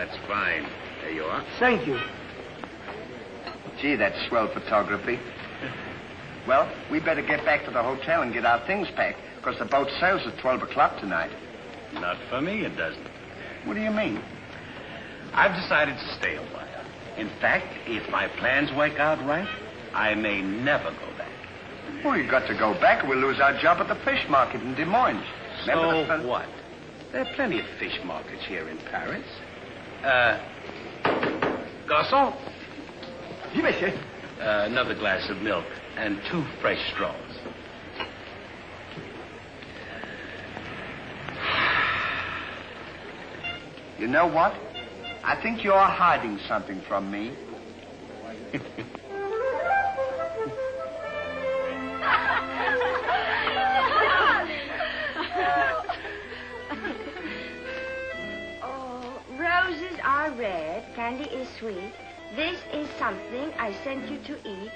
that's fine. There you are. Thank you. Gee, that's swell photography. Well, we better get back to the hotel and get our things packed, because the boat sails at 12 o'clock tonight. Not for me, it doesn't. What do you mean? I've decided to stay a while. In fact, if my plans work out right, I may never go back. Well, you've got to go back or we'll lose our job at the fish market in Des Moines. So what? There are plenty of fish markets here in Paris. Garçon? Oui, monsieur. Another glass of milk and 2 fresh straws. You know what? I think you're hiding something from me. Oh, roses are red, candy is sweet. This is something I sent you to eat.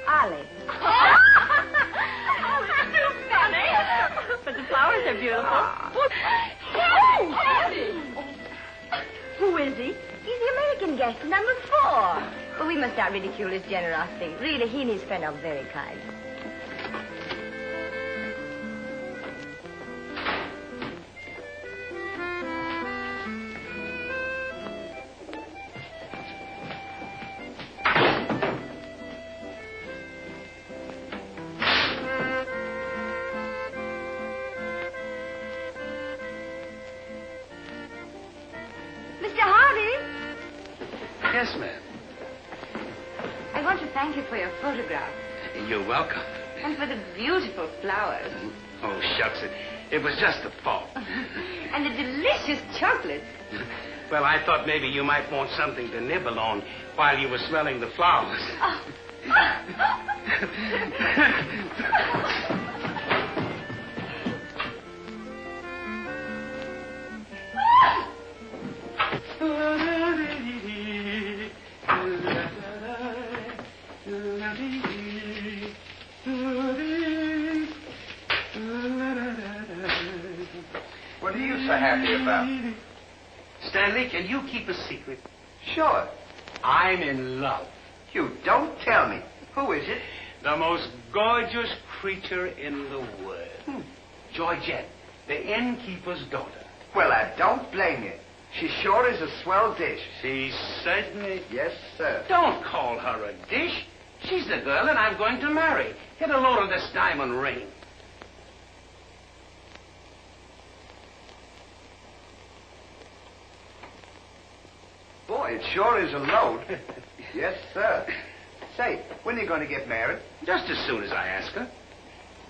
Ollie. Oh, it's too funny. But the flowers are beautiful. Who is he? He's the American guest, number 4. But we must not ridicule his generosity. Really, he and his friend are very kind. Yes, ma'am. I want to thank you for your photograph. You're welcome. And for the beautiful flowers. Oh, shucks. It was just a thought. And the delicious chocolates. Well, I thought maybe you might want something to nibble on while you were smelling the flowers. Oh. What are you so happy about? Stanley, can you keep a secret? Sure. I'm in love. You don't tell me. Who is it? The most gorgeous creature in the world. Georgette, the innkeeper's daughter. Well, I don't blame you. She sure is a swell dish. She certainly... Yes, sir. Don't call her a dish. She's the girl that I'm going to marry. Get a load of this diamond ring. Boy, it sure is a load. Yes, sir. Say, when are you going to get married? Just as soon as I ask her.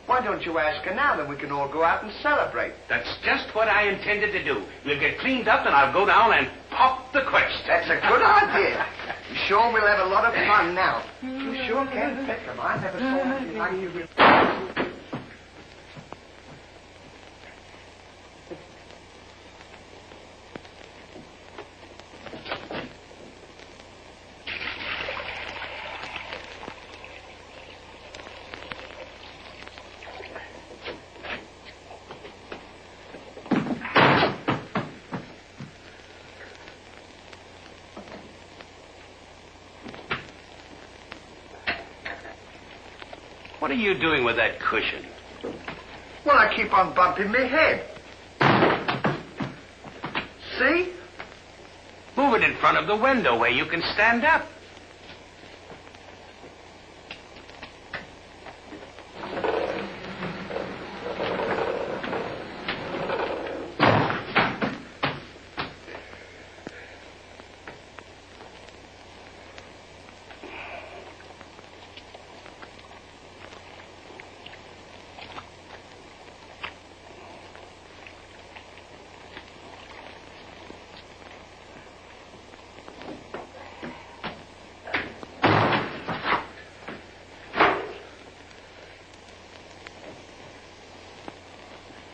Why don't you ask her now, then we can all go out and celebrate? That's just what I intended to do. We'll get cleaned up and I'll go down and pop the question. That's a good idea. You sure we'll have a lot of fun now. You sure can pick them. I never saw anything like you. What are you doing with that cushion? Well, I keep on bumping my head. See? Move it in front of the window where you can stand up.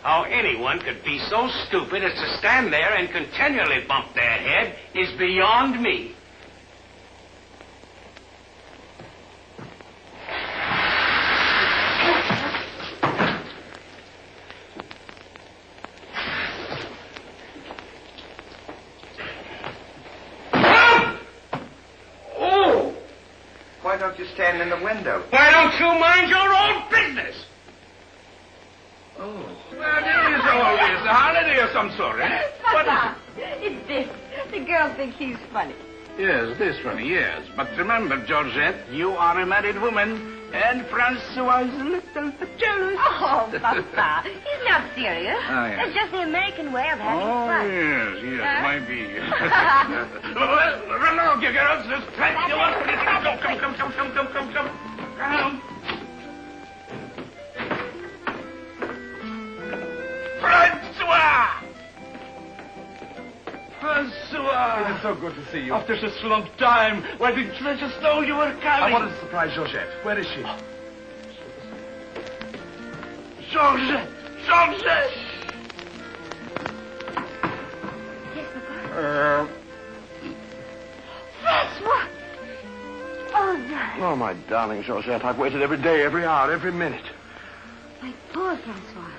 How anyone could be so stupid as to stand there and continually bump their head is beyond me. you standing in the window? Why don't you mind your own business? Oh. Well, it is always a holiday of some sort, eh? What is Papa, it's this. The girl thinks he's funny. it? Yes, this funny, yes. But remember, Georgette, you are a married woman, and François is a little bit jealous. Oh, Papa, he's not serious. Oh, yes. It's just the American way of having Oh, fun. yes, Huh? might be. Well, run along, you girls. There's plenty of us. Come. François! It is so good to see you. After such a long time, where the treasure stole you were I coming. wanted to surprise Georgette. Where is she? Georgette! Yes, Papa. François! Oh, darling. Oh, my darling Georgette, I've waited every day, every hour, every minute. My poor François.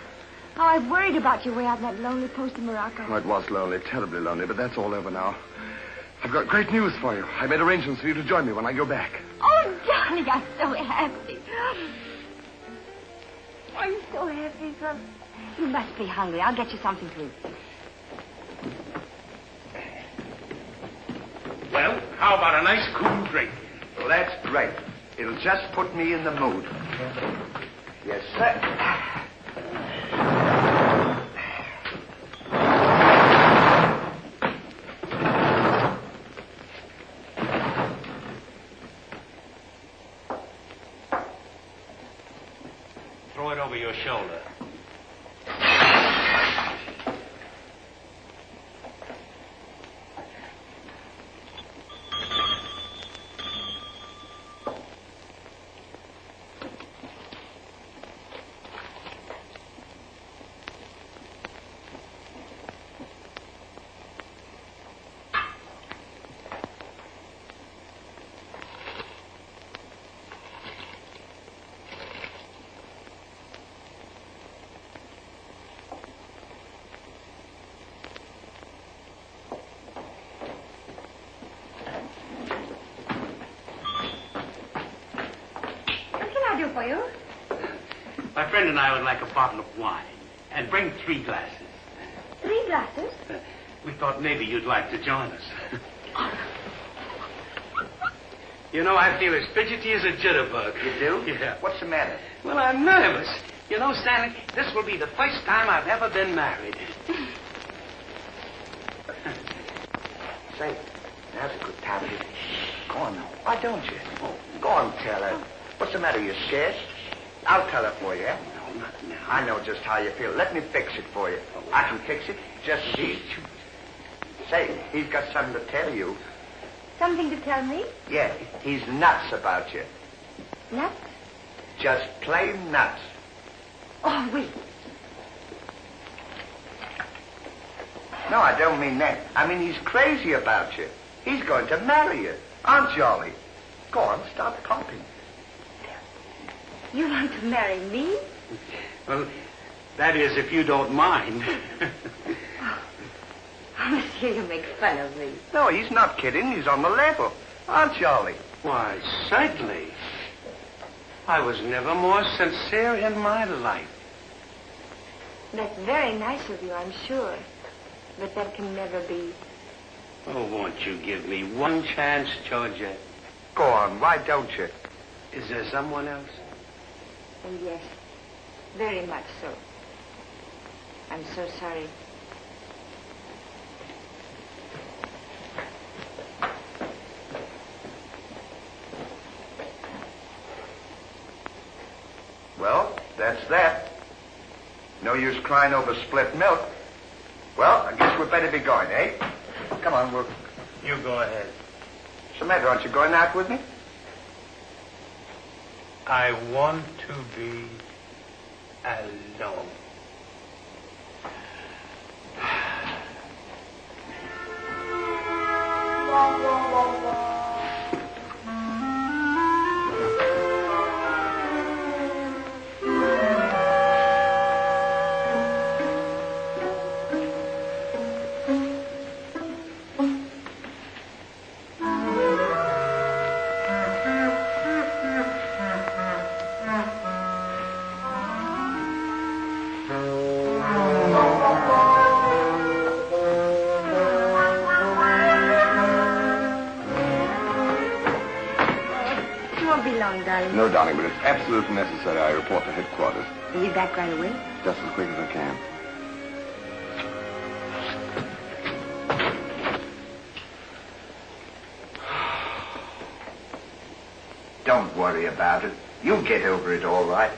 How I've worried about you way out in that lonely post in Morocco. Oh, it was lonely, terribly lonely, but that's all over now. I've got great news for you. I made arrangements for you to join me when I go back. Oh, darling, I'm so happy. I'm so happy, son. You must be hungry. I'll get you something to eat. Well, how about a nice cool drink? Well, that's great. It'll just put me in the mood. Yes, sir. Throw it over your shoulder. For you? My friend and I would like a bottle of wine. And bring 3 glasses. 3 glasses? We thought maybe you'd like to join us. You know, I feel as fidgety as a jitterbug. You do? Yeah. What's the matter? Well, I'm nervous. You know, Stanley, this will be the first time I've ever been married. Say, now's a good time to... Go on now. Why don't you? Oh, go on, tell her. What's the matter? You scared? I'll tell her for you, eh? No, not now. I know just how you feel. Let me fix it for you. I can fix it. Just see. Say, he's got something to tell you. Something to tell me? Yeah, he's nuts about you. Nuts? Just plain nuts. Oh, wait. No, I don't mean that. I mean he's crazy about you. He's going to marry you. Aren't you, Ollie? Go on, stop coughing. You want to marry me? Well, that is, if you don't mind. Oh, monsieur, you make fun of me. No, he's not kidding. He's on the level. Aren't you, Ollie? Why, certainly. I was never more sincere in my life. That's very nice of you, I'm sure. But that can never be. Oh, won't you give me one chance, Georgette? Go on, why don't you? Is there someone else? And yes, very much so. I'm so sorry. Well, that's that. No use crying over spilt milk. Well, I guess we'd better be going, eh? Come on, we'll... You go ahead. What's the matter? Aren't you going out with me? I want to be alone. darling? No, darling, but it's absolutely necessary I report to headquarters. Are you back right away? Just as quick as I can. Don't worry about it. You'll get over it all right.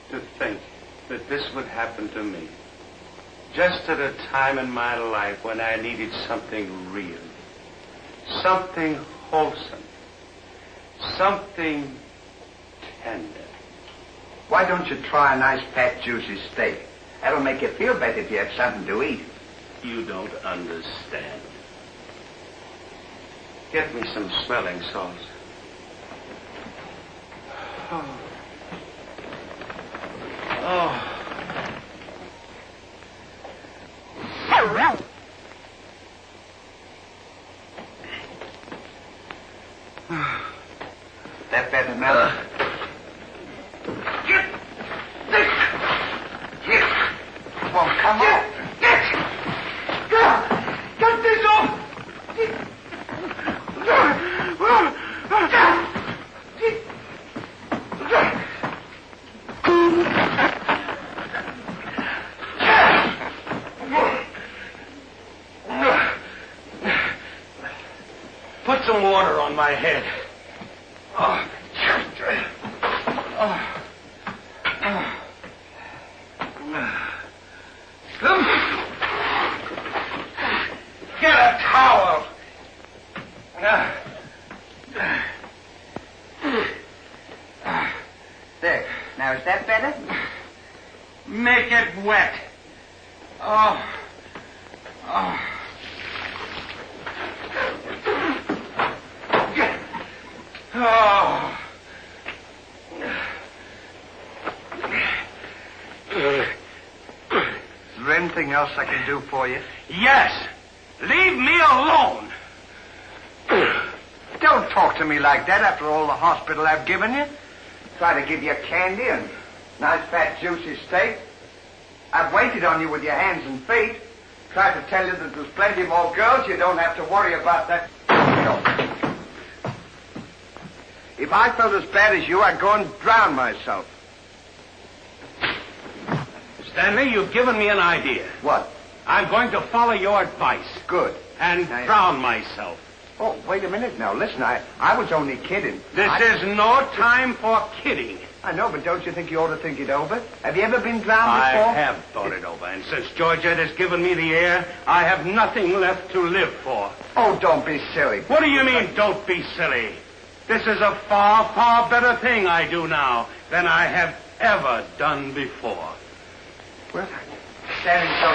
To think that this would happen to me. Just at a time in my life when I needed something real. Something wholesome. Something tender. Why don't you try a nice fat, juicy steak? That'll make you feel better if you have something to eat. You don't understand. Get me some smelling salts. Oh. Oh. That better now? Get this! Yes! Won't come off. Get this off! Put some water on my head. Oh. Get a towel. There. Now, is that better? Make it wet. Oh. Oh. Oh. Is there anything else I can do for you? Yes. Leave me alone. Don't talk to me like that after all the hospital I've given you. Try to give you candy and nice fat juicy steak. I've waited on you with your hands and feet. Tried to tell you that there's plenty more girls. You don't have to worry about that. If I felt as bad as you, I'd go and drown myself. Stanley, you've given me an idea. What? I'm going to follow your advice. Good. And drown myself. Oh, wait a minute now. Listen, I was only kidding. This is no time for kidding. I know, but don't you think you ought to think it over? Have you ever been drowned I before? have thought it over, and since Georgette has given me the air, I have nothing left to live for. Oh, don't be silly. What do you mean, don't be silly? This is a far, far better thing I do now than I have ever done before. Well, standing so...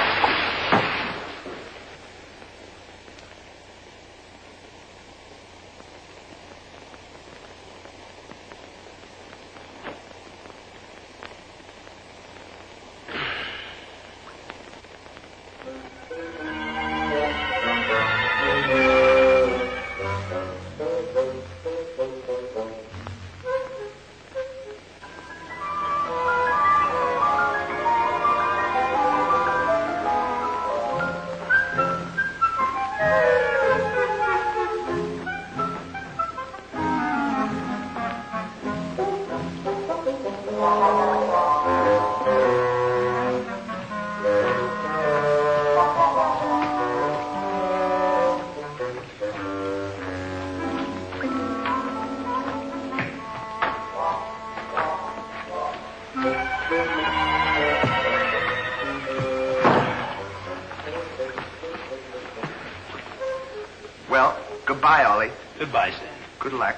Well, goodbye, Ollie. Goodbye, Stan. Good luck.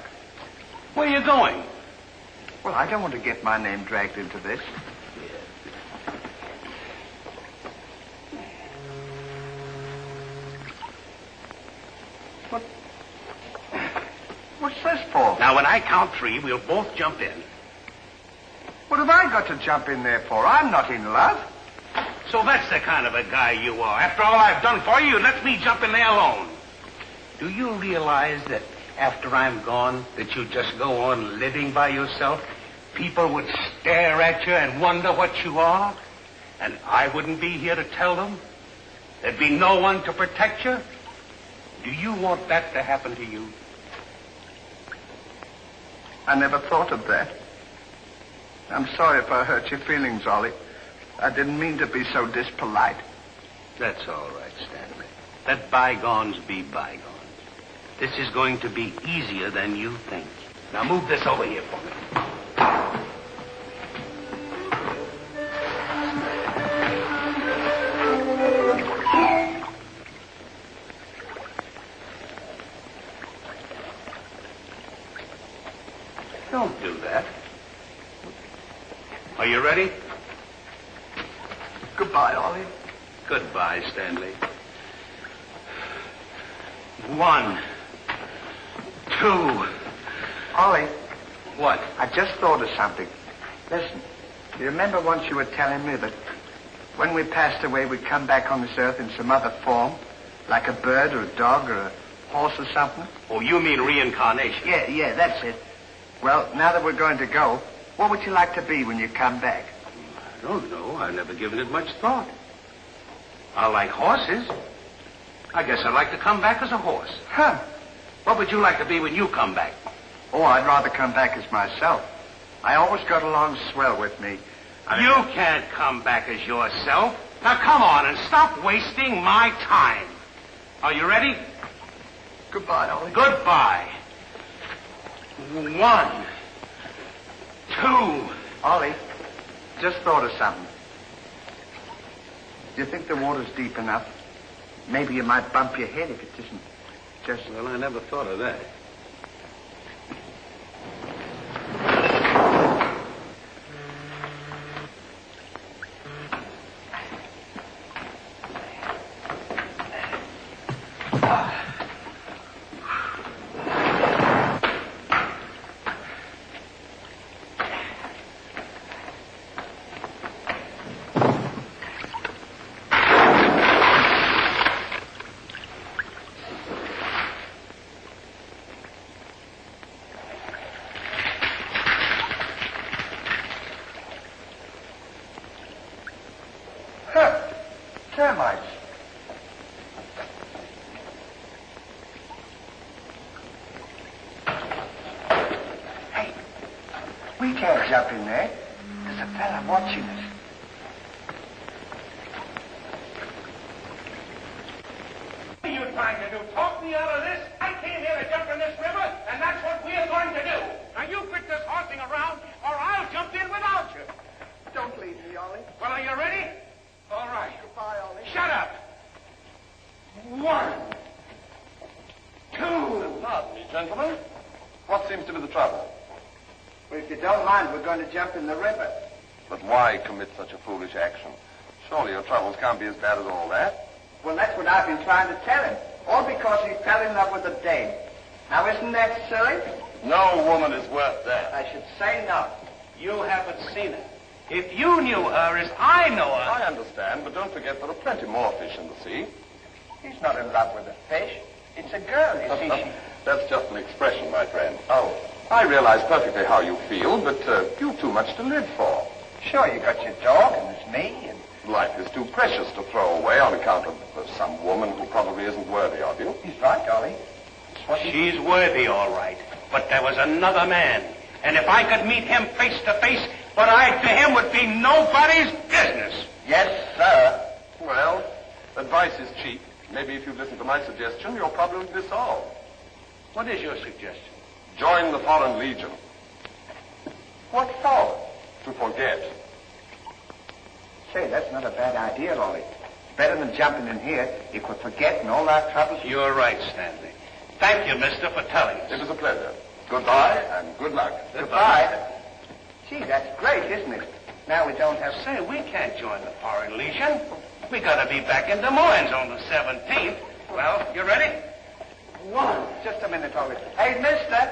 Where are you going? Well, I don't want to get my name dragged into this. What's this for? Now, when I count three, we'll both jump in. What have I got to jump in there for? I'm not in love. So that's the kind of a guy you are. After all I've done for you, let me jump in there alone. Do you realize that after I'm gone, that you just go on living by yourself? People would stare at you and wonder what you are. And I wouldn't be here to tell them? There'd be no one to protect you? Do you want that to happen to you? I never thought of that. I'm sorry if I hurt your feelings, Ollie. I didn't mean to be so dispolite. That's all right, Stanley. Let bygones be bygones. This is going to be easier than you think. Now move this over here for me. Don't do that. Are you ready? Goodbye, Ollie. Goodbye, Stanley. 1, 2. Ollie. What? I just thought of something. Listen, you remember once you were telling me that when we passed away, we'd come back on this earth in some other form? Like a bird or a dog or a horse or something? Oh, you mean reincarnation? Yeah, that's it. Well, now that we're going to go, what would you like to be when you come back? I don't know. I've never given it much thought. I like horses. I guess I'd like to come back as a horse. Huh. What would you like to be when you come back? Oh, I'd rather come back as myself. I always got along swell with me. You can't come back as yourself. Now, come on and stop wasting my time. Are you ready? Goodbye, Ollie. Goodbye. 1, 2. Ollie, just thought of something. Do you think the water's deep enough? Maybe you might bump your head if it isn't just... Well, I never thought of that. Termites. Hey, we can't jump in there. There's a fella watching us. What are you trying to do? Talk me out of this? I came here to jump in this river, and that's what we're going to do. Now, you quit this horsing around, or I'll jump in without you. Don't leave me, Ollie. Well, are you ready? All right. Goodbye, Ollie. Shut up. 1, 2. Pardon me, gentlemen. What seems to be the trouble? Well, if you don't mind, we're going to jump in the river. But why commit such a foolish action? Surely your troubles can't be as bad as all that. Well, that's what I've been trying to tell him. All because he fell in love with a dame. Now, isn't that silly? No woman is worth that. I should say not. You haven't seen her. If you knew her as I know her... I understand, but don't forget there are plenty more fish in the sea. He's not in love with a fish. It's a girl, you see. That's just an expression, my friend. Oh, I realize perfectly how you feel, but you've too much to live for. Sure, you got your dog, and there's me, and... Life is too precious to throw away on account of some woman who probably isn't worthy of you. He's right, Ollie. She's worthy, all right. But there was another man. And if I could meet him face to face, what I did to him would be nobody's business. Yes, sir. Well, advice is cheap. Maybe if you listen to my suggestion, your problem will be solved. What is your suggestion? Join the Foreign Legion. What for? To forget. Say, that's not a bad idea, Ollie. Better than jumping in here if we're forgetting all our troubles. You're right, Stanley. Thank you, mister, for telling us. It was a pleasure. Goodbye and good luck. Goodbye. Gee, that's great, isn't it? Now we don't have... Say, we can't join the Foreign Legion. We gotta be back in Des Moines on the 17th. Well, you ready? 1. Just a minute, Ollie. Hey, mister.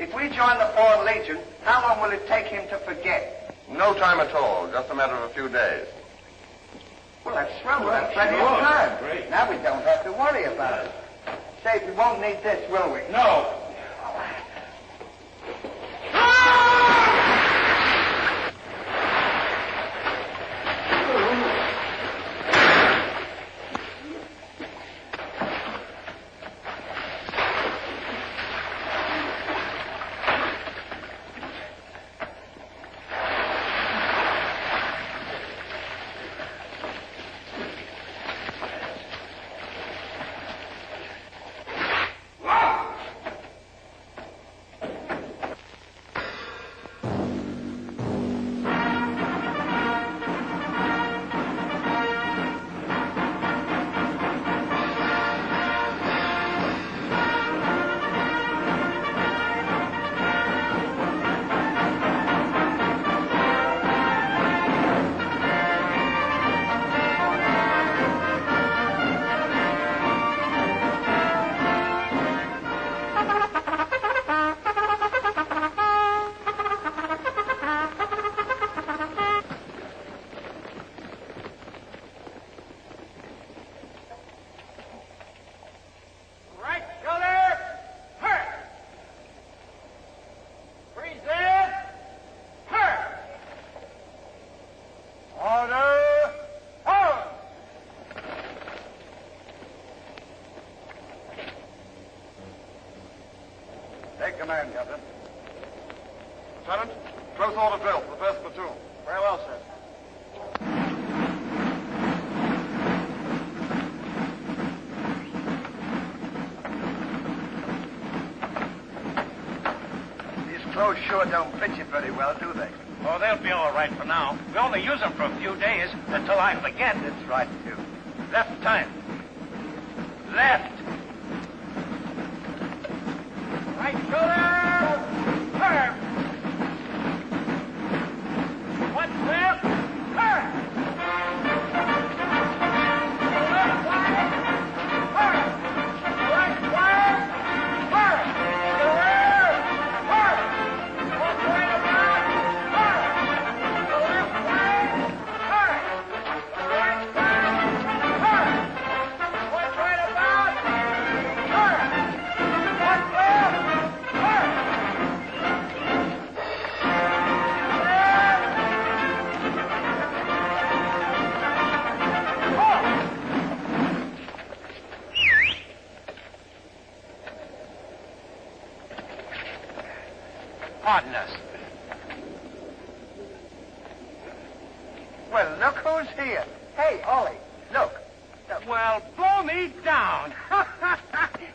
If we join the Foreign Legion, how long will it take him to forget? No time at all. Just a matter of a few days. Well, that's swell. We'll have plenty of time. Great. Now we don't have to worry about it. Say, we won't need this, will we? No. command, Captain. Lieutenant, close order drill for the first platoon. Very well, sir. These clothes sure don't fit you very well, do they? Oh, they'll be all right for now. We only use them for a few days until I forget. That's right, too. Left time. Left. Right shoulder. Turn. One left. Turn. Left side. Turn. Right side. Turn. The rear. Turn. One right about. Turn. The left side. Turn. The right side. Turn. One right about. Turn. One left. Turn. Pardon us. Well, look who's here. Hey, Ollie, look. Well, blow me down.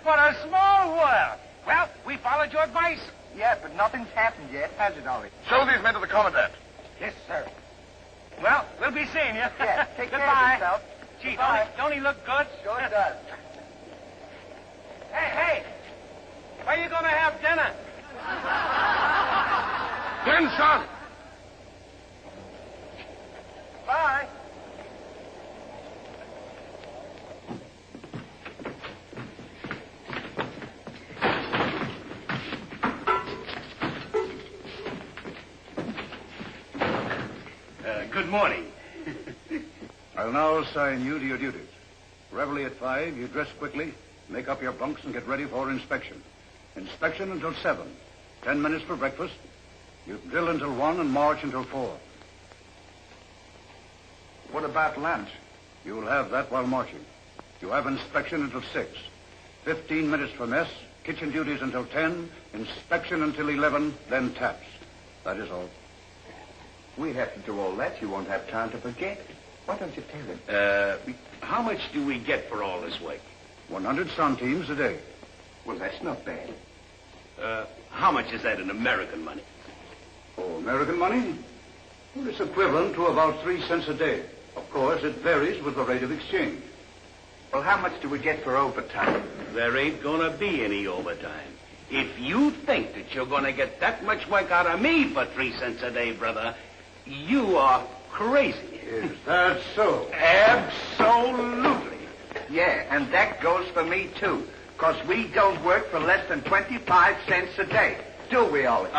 What a small world. Well, we followed your advice. Yeah, but nothing's happened yet, has it, Ollie? Show these men to the Commandant. Yes, sir. Well, we'll be seeing you. Yeah, take care Goodbye. of yourself. Gee, Goodbye. don't he look good? Sure does. Hey, where you going to have dinner? Attention! Bye. Good morning. I'll now assign you to your duties. Reveille at 5, you dress quickly, make up your bunks, and get ready for inspection. Inspection until 7. 10 minutes for breakfast. You drill until 1 and march until 4. What about lunch? You'll have that while marching. You have inspection until 6. 15 minutes for mess, kitchen duties until 10, inspection until 11, then taps. That is all. We have to do all that. You won't have time to forget. Why don't you tell him? How much do we get for all this work? 100 centimes a day. Well, that's not bad. How much is that in American money? Oh, American money? Well, it's equivalent to about 3 cents a day. Of course, it varies with the rate of exchange. Well, how much do we get for overtime? There ain't gonna be any overtime. If you think that you're gonna get that much work out of me for 3 cents a day, brother, you are crazy. Is that so? Absolutely. Yeah, and that goes for me, too. Because we don't work for less than 25 cents a day. Do we, Ollie?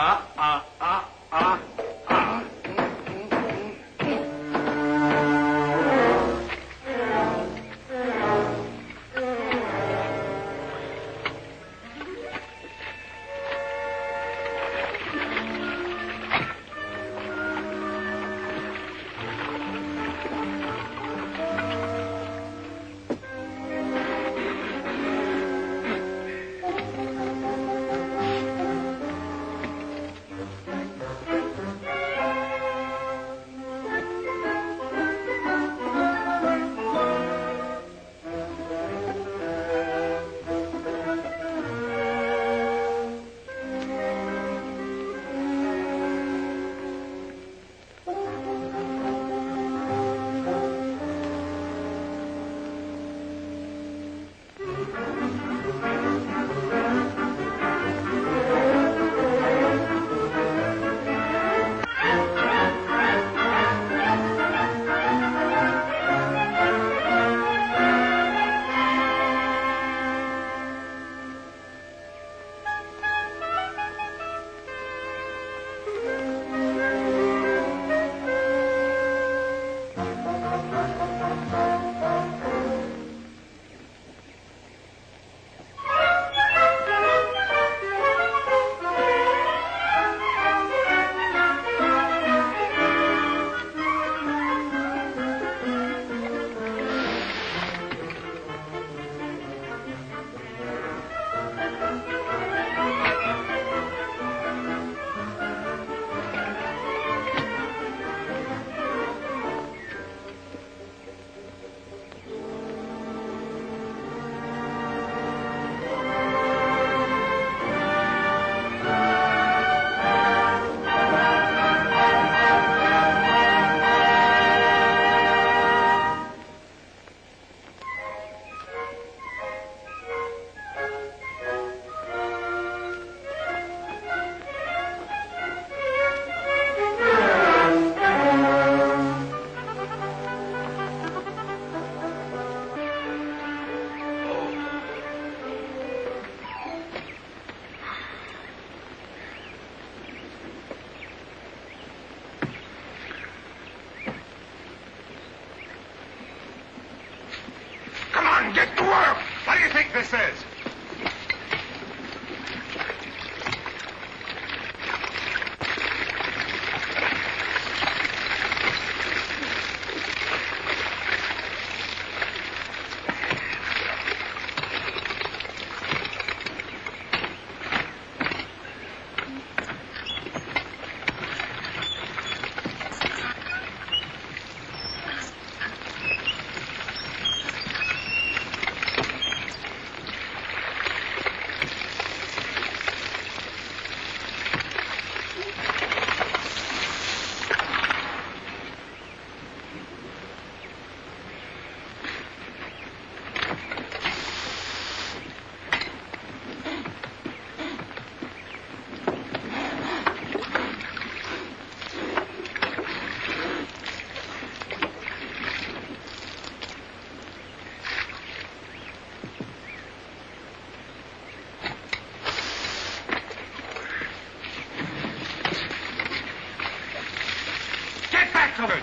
to work.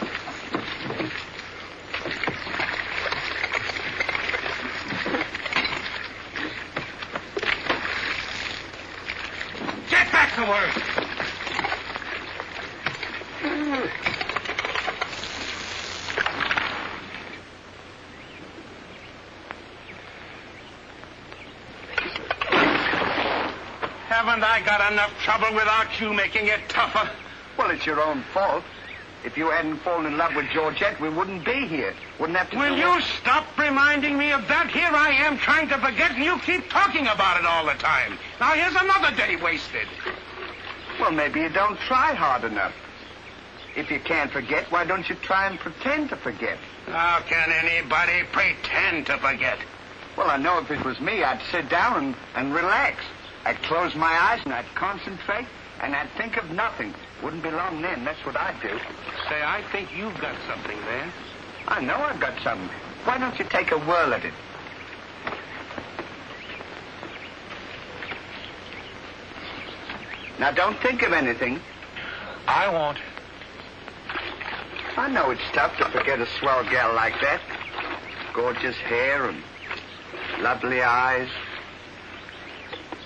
Get back to work. Haven't I got enough trouble without you making it tougher? Well, it's your own fault. If you hadn't fallen in love with Georgette, we wouldn't be here. Wouldn't have to. Will you stop reminding me of that? Here I am trying to forget, and you keep talking about it all the time. Now here's another day wasted. Well, maybe you don't try hard enough. If you can't forget, why don't you try and pretend to forget? How can anybody pretend to forget? Well, I know if it was me, I'd sit down and relax. I'd close my eyes and I'd concentrate and I'd think of nothing. Wouldn't be long then. That's what I'd do. Say, I think you've got something there. I know I've got something. Why don't you take a whirl at it? Now, don't think of anything. I won't. I know it's tough to forget a swell gal like that. Gorgeous hair and lovely eyes.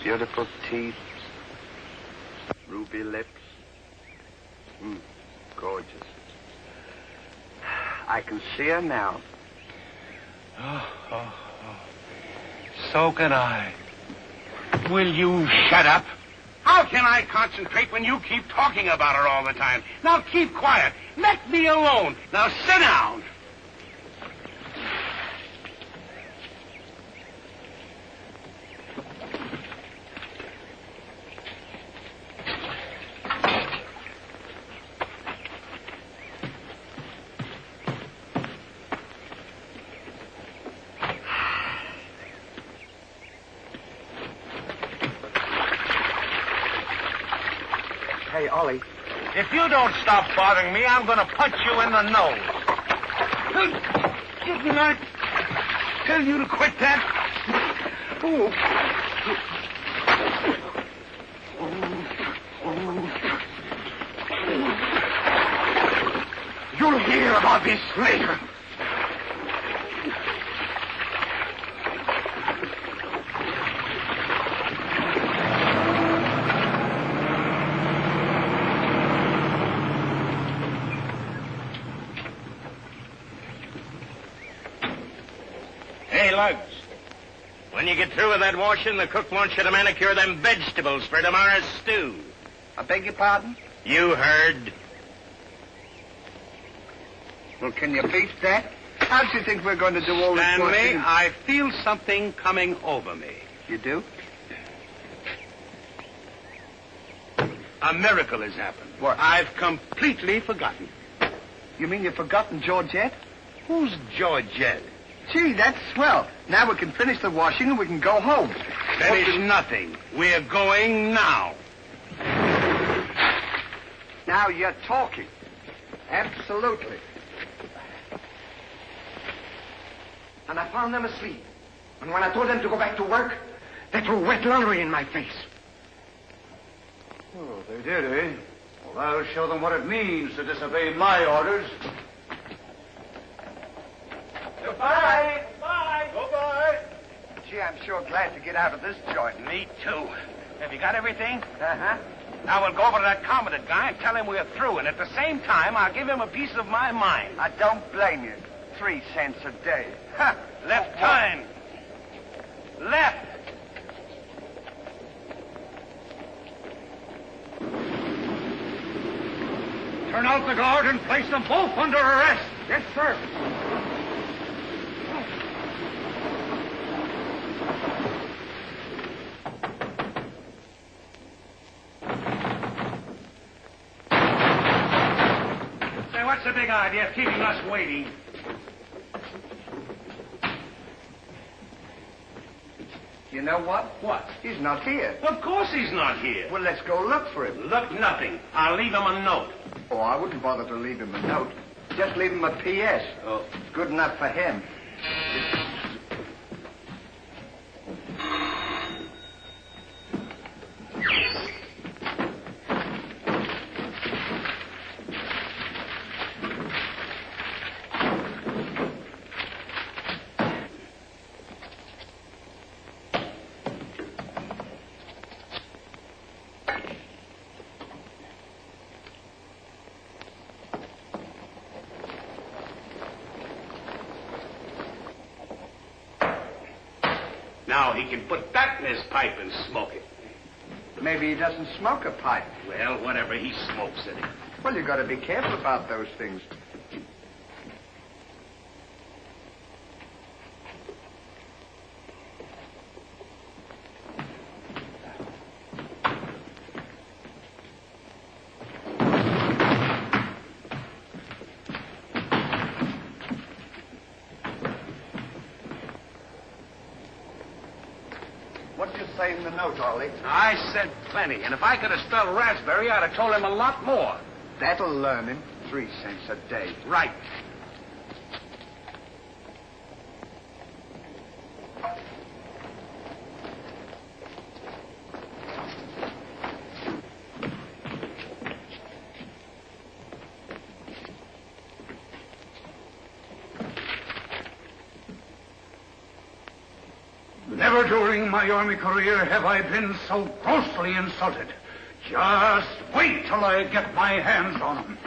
Beautiful teeth. Ruby lips. Gorgeous. I can see her now. Oh. So can I. Will you shut up? How can I concentrate when you keep talking about her all the time? Now keep quiet. Let me alone. Now sit down. Hey, Ollie. If you don't stop bothering me, I'm going to punch you in the nose. Didn't I tell you to quit that? Oh. You'll hear about this later. When you get through with that washing, the cook wants you to manicure them vegetables for tomorrow's stew. I beg your pardon? You heard. Well, can you beat that? How do you think we're going to do all this Stanley, washing? I feel something coming over me. You do? A miracle has happened. What? I've completely forgotten. You mean you've forgotten Georgette? Who's Georgette? Gee, that's swell. Now we can finish the washing and we can go home. Finish nothing. We're going now. Now you're talking. Absolutely. And I found them asleep. And when I told them to go back to work, they threw wet laundry in my face. Oh, they did, eh? Well, I'll show them what it means to disobey my orders. Goodbye. Bye. Goodbye. Gee, I'm sure glad to get out of this joint. Me too. Have you got everything? Uh-huh. Now we'll go over to that Commandant guy and tell him we're through, and at the same time, I'll give him a piece of my mind. I don't blame you. 3 cents a day. Ha! Left turn. Left. Turn out the guard and place them both under arrest. Yes, sir. Say, what's the big idea of keeping us waiting? You know what? What? He's not here. Of course he's not here. Well, let's go look for him. Look, nothing. I'll leave him a note. Oh, I wouldn't bother to leave him a note. Just leave him a P.S. Oh. Good enough for him. Now he can put that in his pipe and smoke it. Maybe he doesn't smoke a pipe. Well, whatever, he smokes it. Well, you got to be careful about those things. What did you say in the note, Ollie? I said plenty, and if I could have spelled raspberry, I'd have told him a lot more. That'll learn him. 3 cents a day. Right. Never during my army career have I been so grossly insulted. Just wait till I get my hands on him.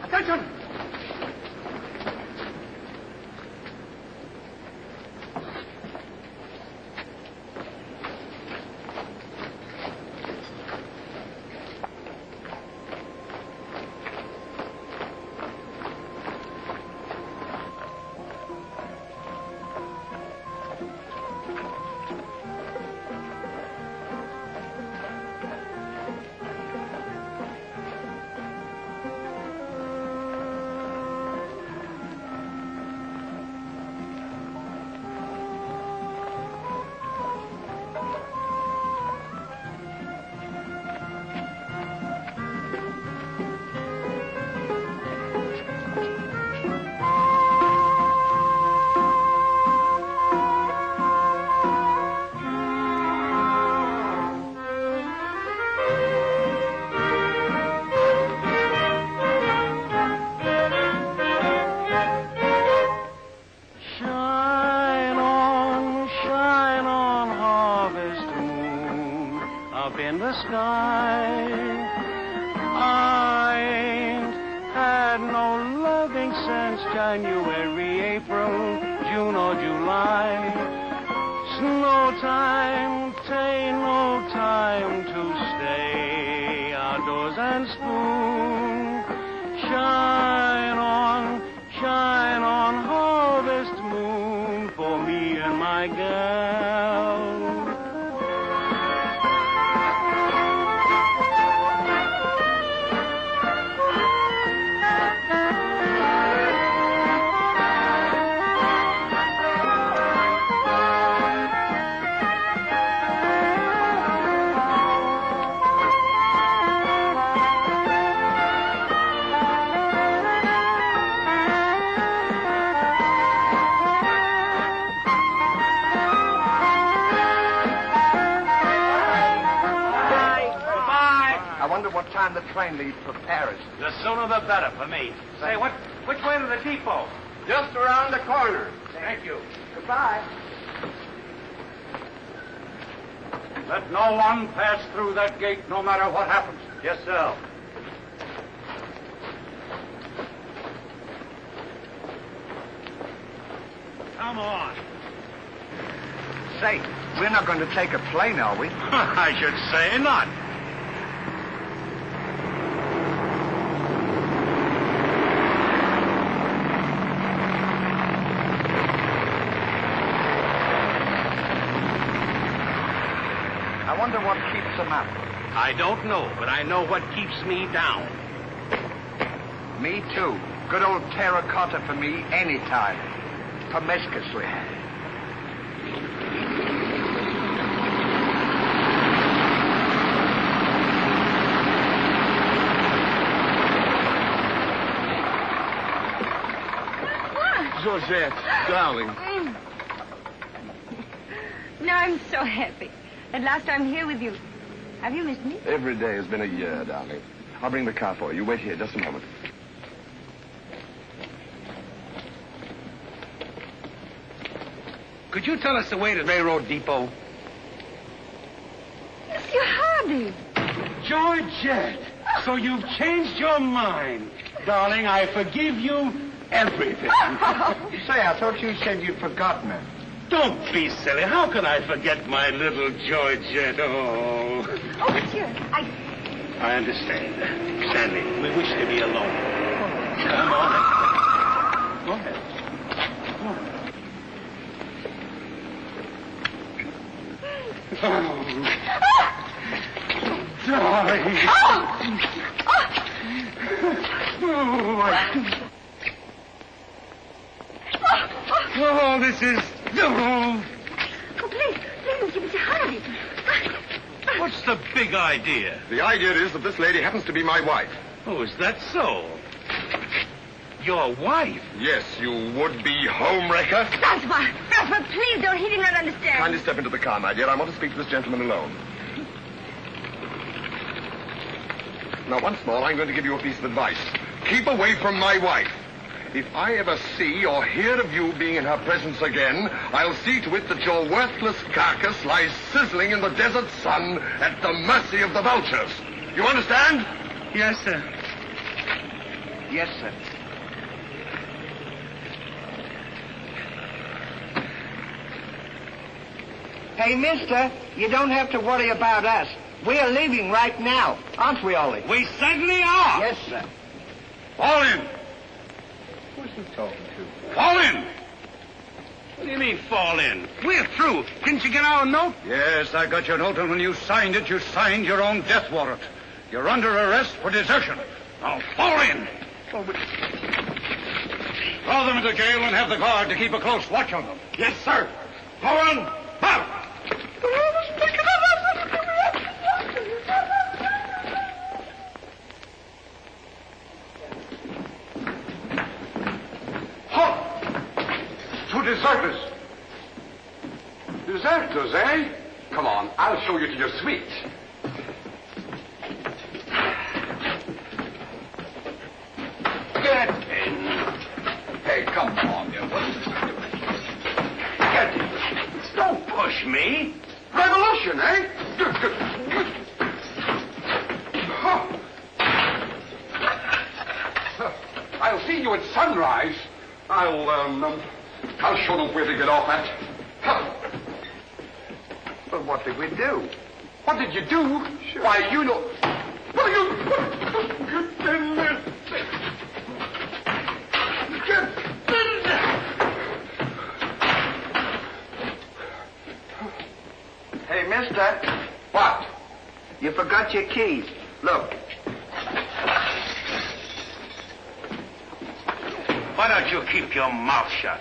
Attention! in the sky. I ain't had no loving since January, April, June or July. Snow time, tain't no time to stay outdoors and spoon. Shine on, harvest moon for me and my gal. What time the train leaves for Paris? The sooner the better for me. Say, which way to the depot? Just around the corner. Thank you. Goodbye. Let no one pass through that gate, no matter what happens. Yes, sir. Come on. Say, we're not going to take a plane, are we? I should say not. I wonder what keeps them up. I don't know, but I know what keeps me down. Me, too. Good old terracotta for me anytime. Promiscuously. Georgette, darling. Now I'm so happy. At last I'm here with you. Have you missed me? Every day has been a year, darling. I'll bring the car for you. Wait here just a moment. Could you tell us the way to the railroad depot? Monsieur Hardy. Georgette, so you've changed your mind. Darling, I forgive you everything. Say, I thought you said you'd forgotten her. Don't be silly. How can I forget my little Georgette? Oh. Oh, monsieur, I understand. Stanley, we wish to be alone. Come on. Go ahead. Oh, darling. Oh, this is... Oh, please, Mr. Hardy. What's the big idea? The idea is that this lady happens to be my wife. Oh, is that so? Your wife? Yes, you would-be homewrecker. François, please don't. He did not understand. Kindly step into the car, my dear. I want to speak to this gentleman alone. Now, once more, I'm going to give you a piece of advice. Keep away from my wife. If I ever see or hear of you being in her presence again, I'll see to it that your worthless carcass lies sizzling in the desert sun at the mercy of the vultures. You understand? Yes, sir. Yes, sir. Hey, mister, you don't have to worry about us. We're leaving right now, aren't we, Ollie? We certainly are. Yes, sir. Fall in. Who's he talking to? Fall in. What do you mean, fall in? We're through. Didn't you get our note? Yes, I got your note, and when you signed it, you signed your own death warrant. You're under arrest for desertion. Now, fall in. Throw them into jail and have the guard to keep a close watch on them. Yes, sir. Go on. Out. Halt! Two deserters. Deserters, eh? Come on, I'll show you to your suite. Get in. Hey, come on, you. What's this doing? Get in. Don't push me. Revolution, eh? I'll see you at sunrise. I'll show them where to get off at. Well, what did we do? What did you do? Sure. Why, you know... What are you... Get in there. Get in there. Hey, mister. What? You forgot your keys. Look. Why don't you keep your mouth shut?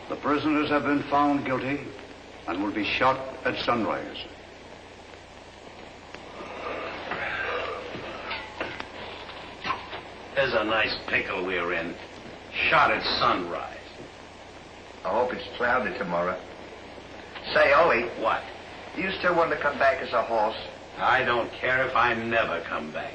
The prisoners have been found guilty and will be shot at sunrise. There's a nice pickle we're in. Shot at sunrise. I hope it's cloudy tomorrow. Say, Ollie, What? do you still want to come back as a horse? I don't care if I never come back.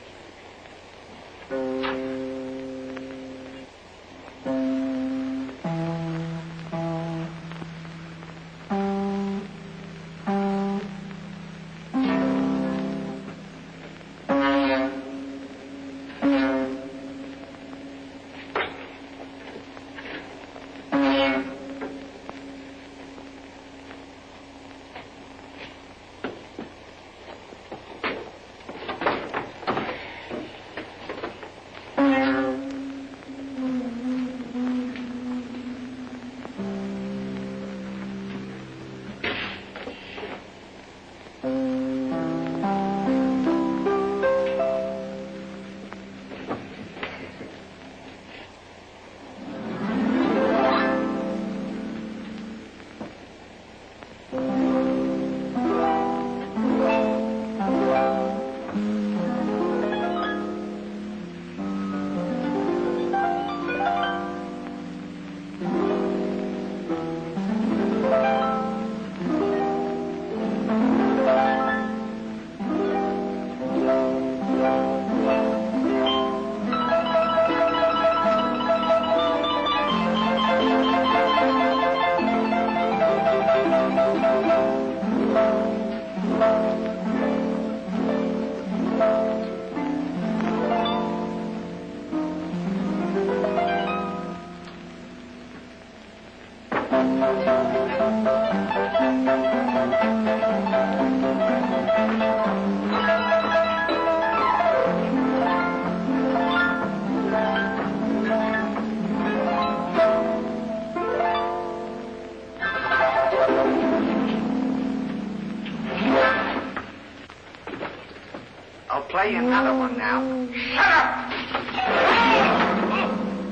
play another one now. Shut up!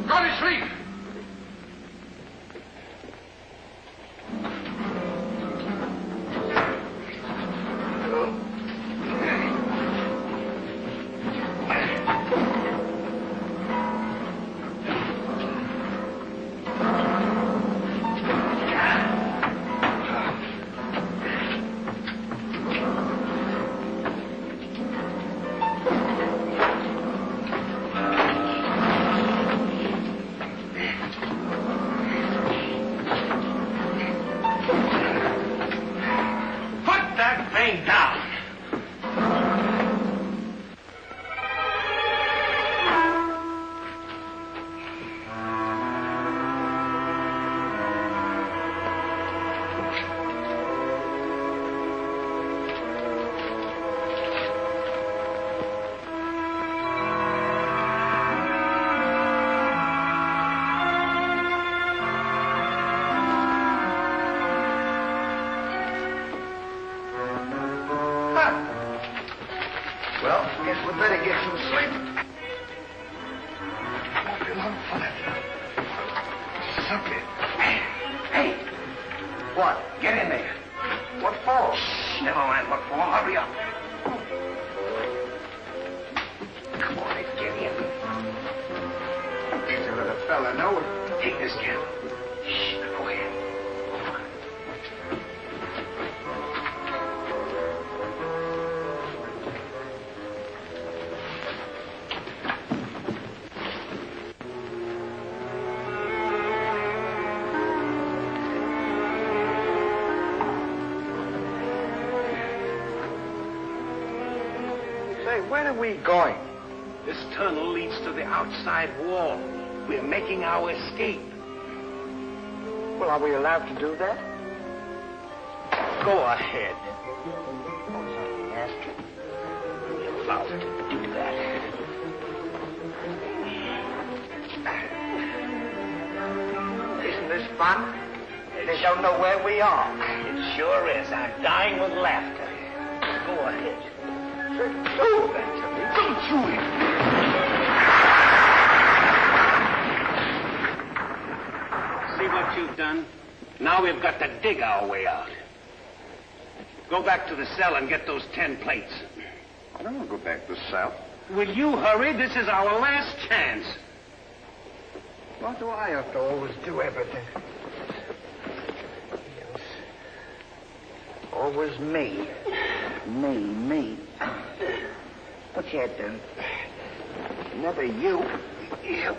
Go to sleep! Where are we going? This tunnel leads to the outside wall. We're making our escape. Well, are we allowed to do that? Go ahead. Yes. We're allowed to do that. Isn't this fun? They don't know where we are. It sure is. I'm dying with laughter. Go ahead. Do that to me. Don't you? See what you've done? Now we've got to dig our way out. Go back to the cell and get those 10 plates. I don't want to go back to the cell. Will you hurry? This is our last chance. Why do I have to always do everything? Yes. Always me. Me. Look at them. Never you. You.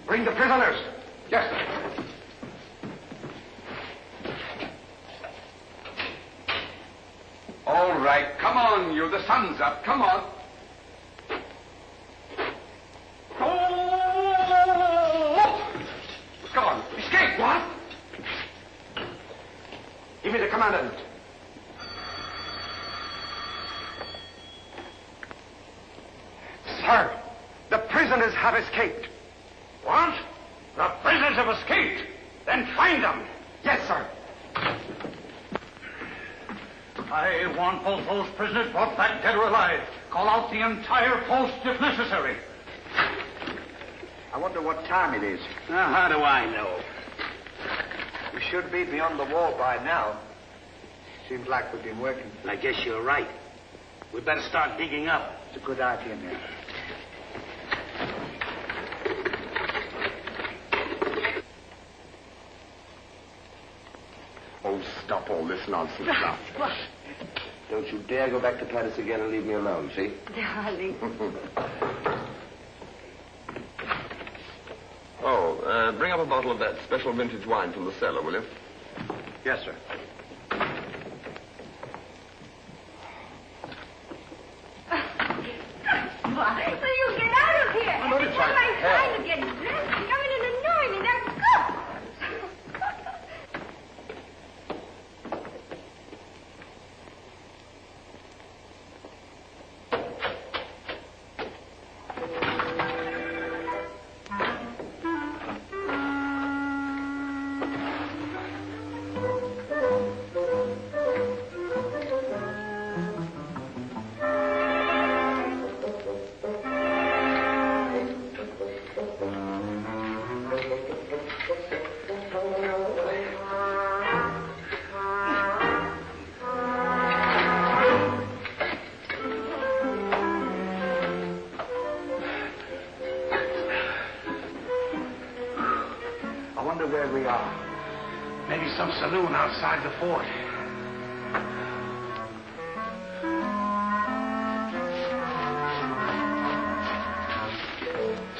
Bring the prisoners. Yes, sir. All right, come on, you. The sun's up. Come on. Oh! Come on. Escape. What? Give me the commandant. Sir, the prisoners have escaped. What? The prisoners have escaped. Then find them. Yes, sir. I want both those prisoners brought back dead or alive. Call out the entire post if necessary. I wonder what time it is. Now, how do I know? We should be beyond the wall by now. Seems like we've been working. I guess you're right. We better start digging up. It's a good idea, man. Oh, stop all this nonsense now. What? Don't you dare go back to Paris again and leave me alone, see? Darling. Bring up a bottle of that special vintage wine from the cellar, will you? Yes, sir. Why? So you get out of here. What are you It's trying not to my tell? time to get dressed. You come in and annoy me. Now go. wonder where we are. Maybe some saloon outside the fort.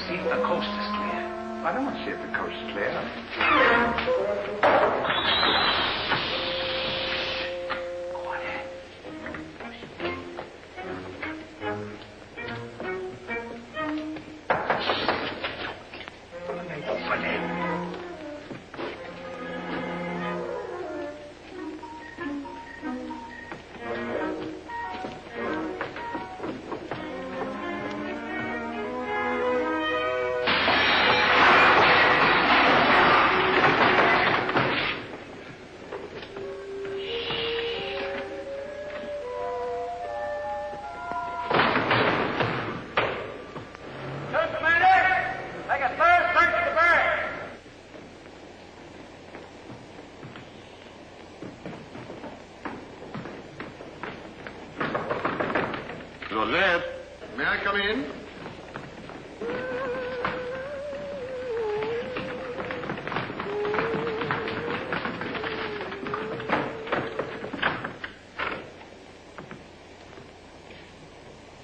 See if the coast is clear. I don't want to see if the coast is clear. Georgette, may I come in?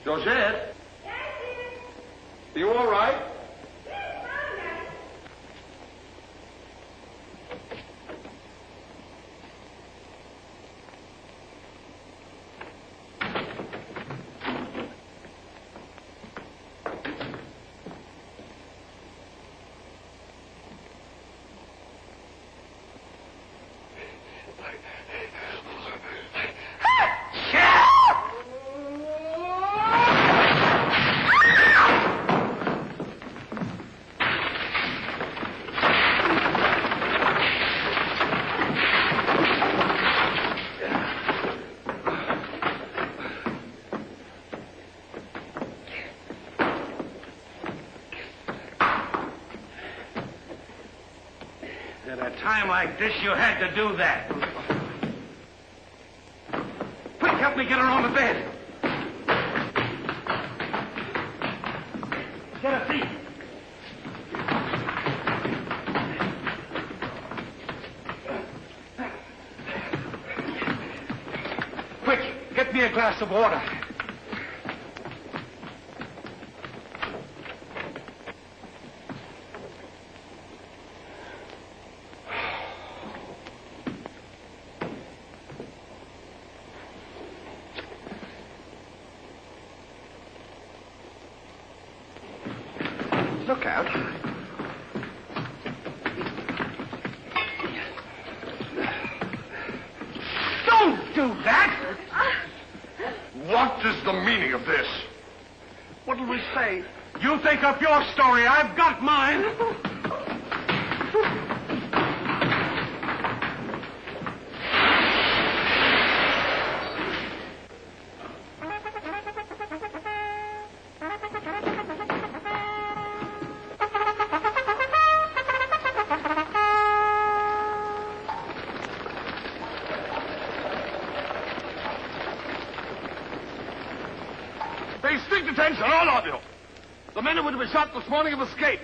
Georgette? Are you all right? At a time like this, you had to do that. Quick, help me get her on the bed. Get a seat. Quick, get me a glass of water. Look out. Don't do that! What is the meaning of this? What'll we say? You think up your story. I've got mine. Pay strict attention, all of you. The men who were to be shot this morning have escaped.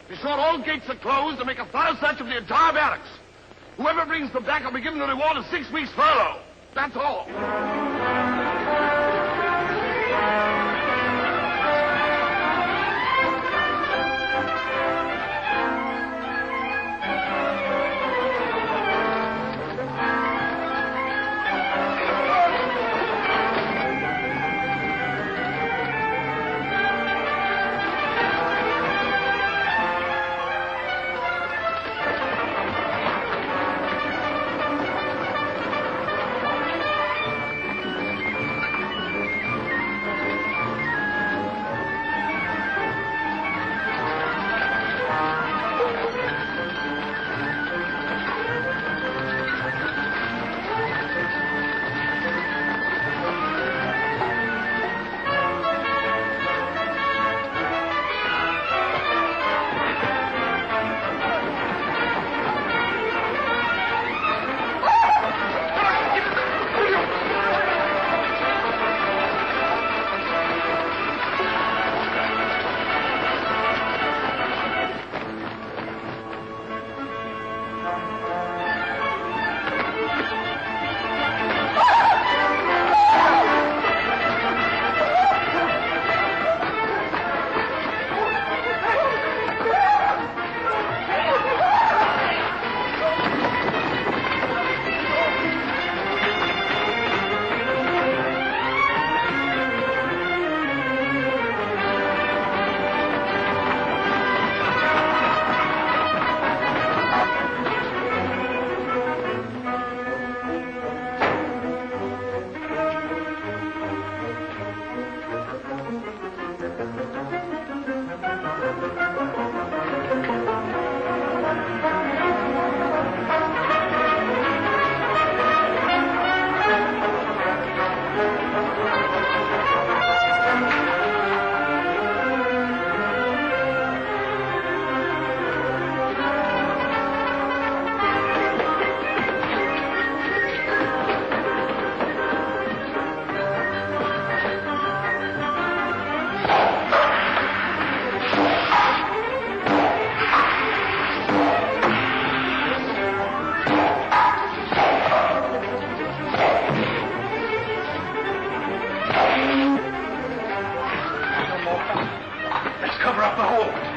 Be sure all gates are closed and make a thorough search of the entire barracks. Whoever brings them back will be given a reward of 6 weeks' furlough. That's all. Cover up the hole.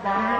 Bye.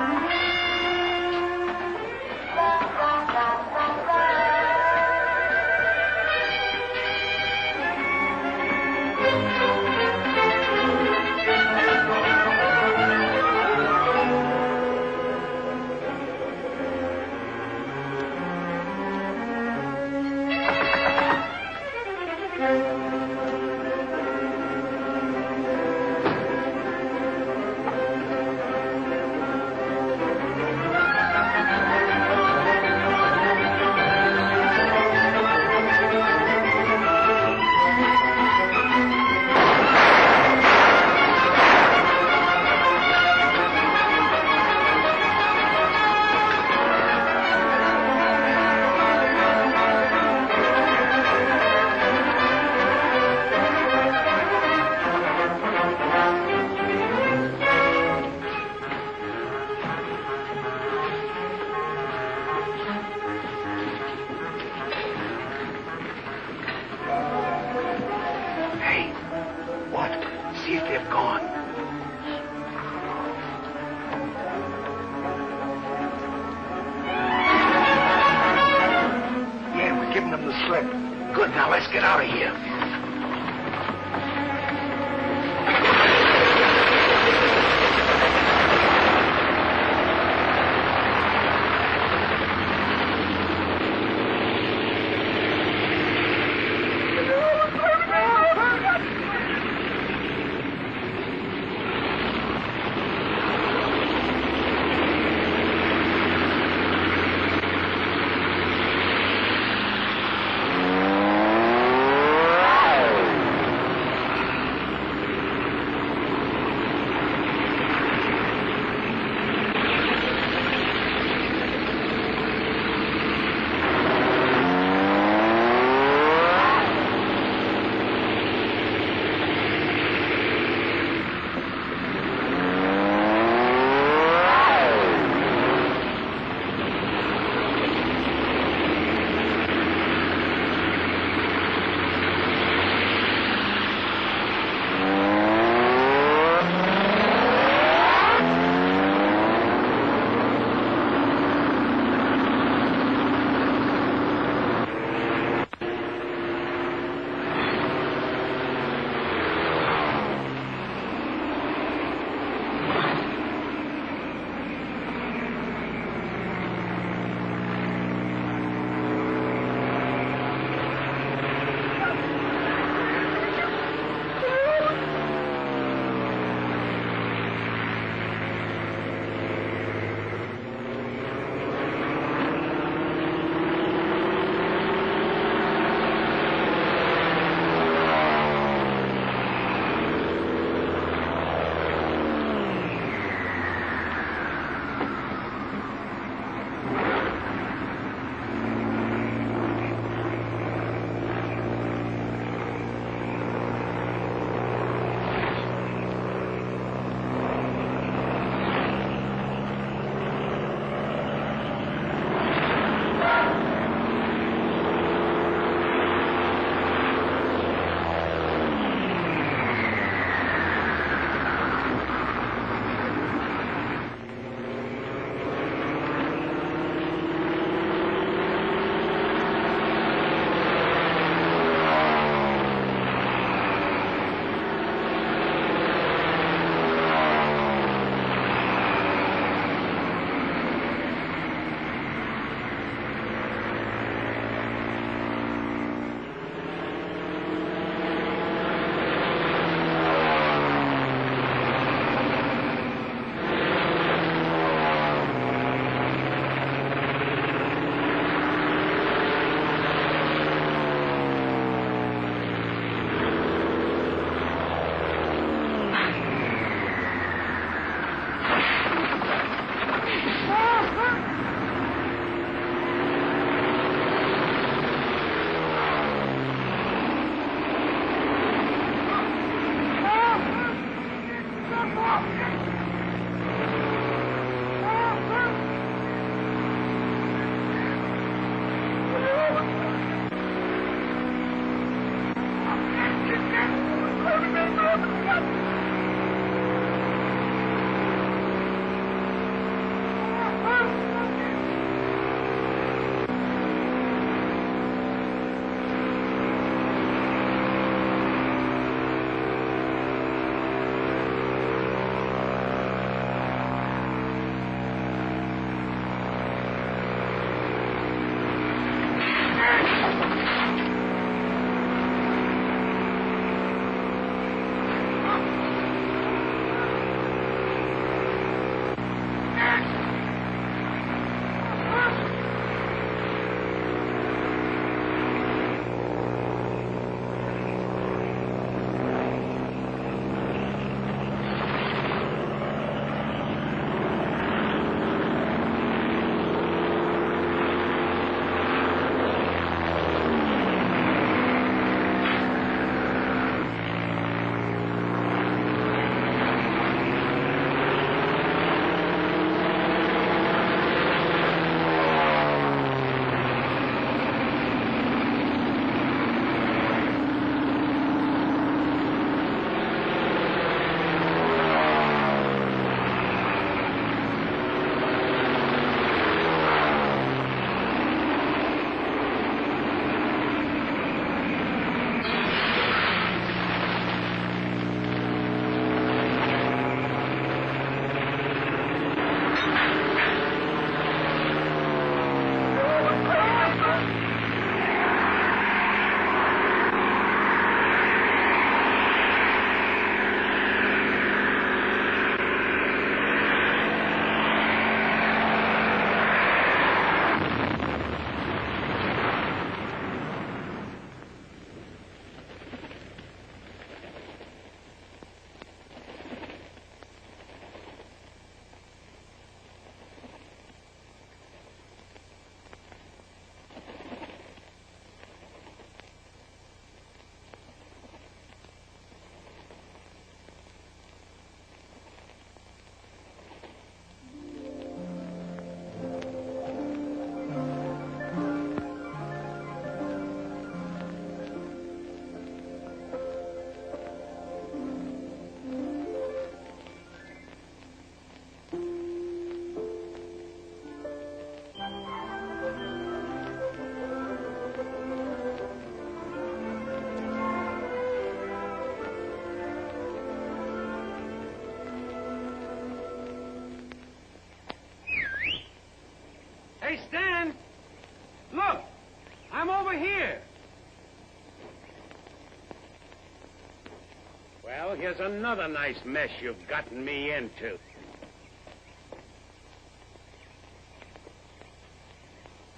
here's another nice mess you've gotten me into.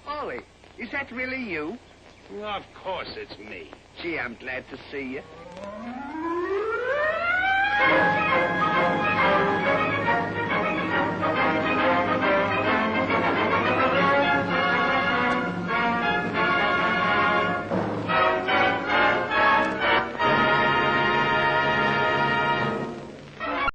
Ollie, is that really you? Of course it's me. Gee, I'm glad to see you.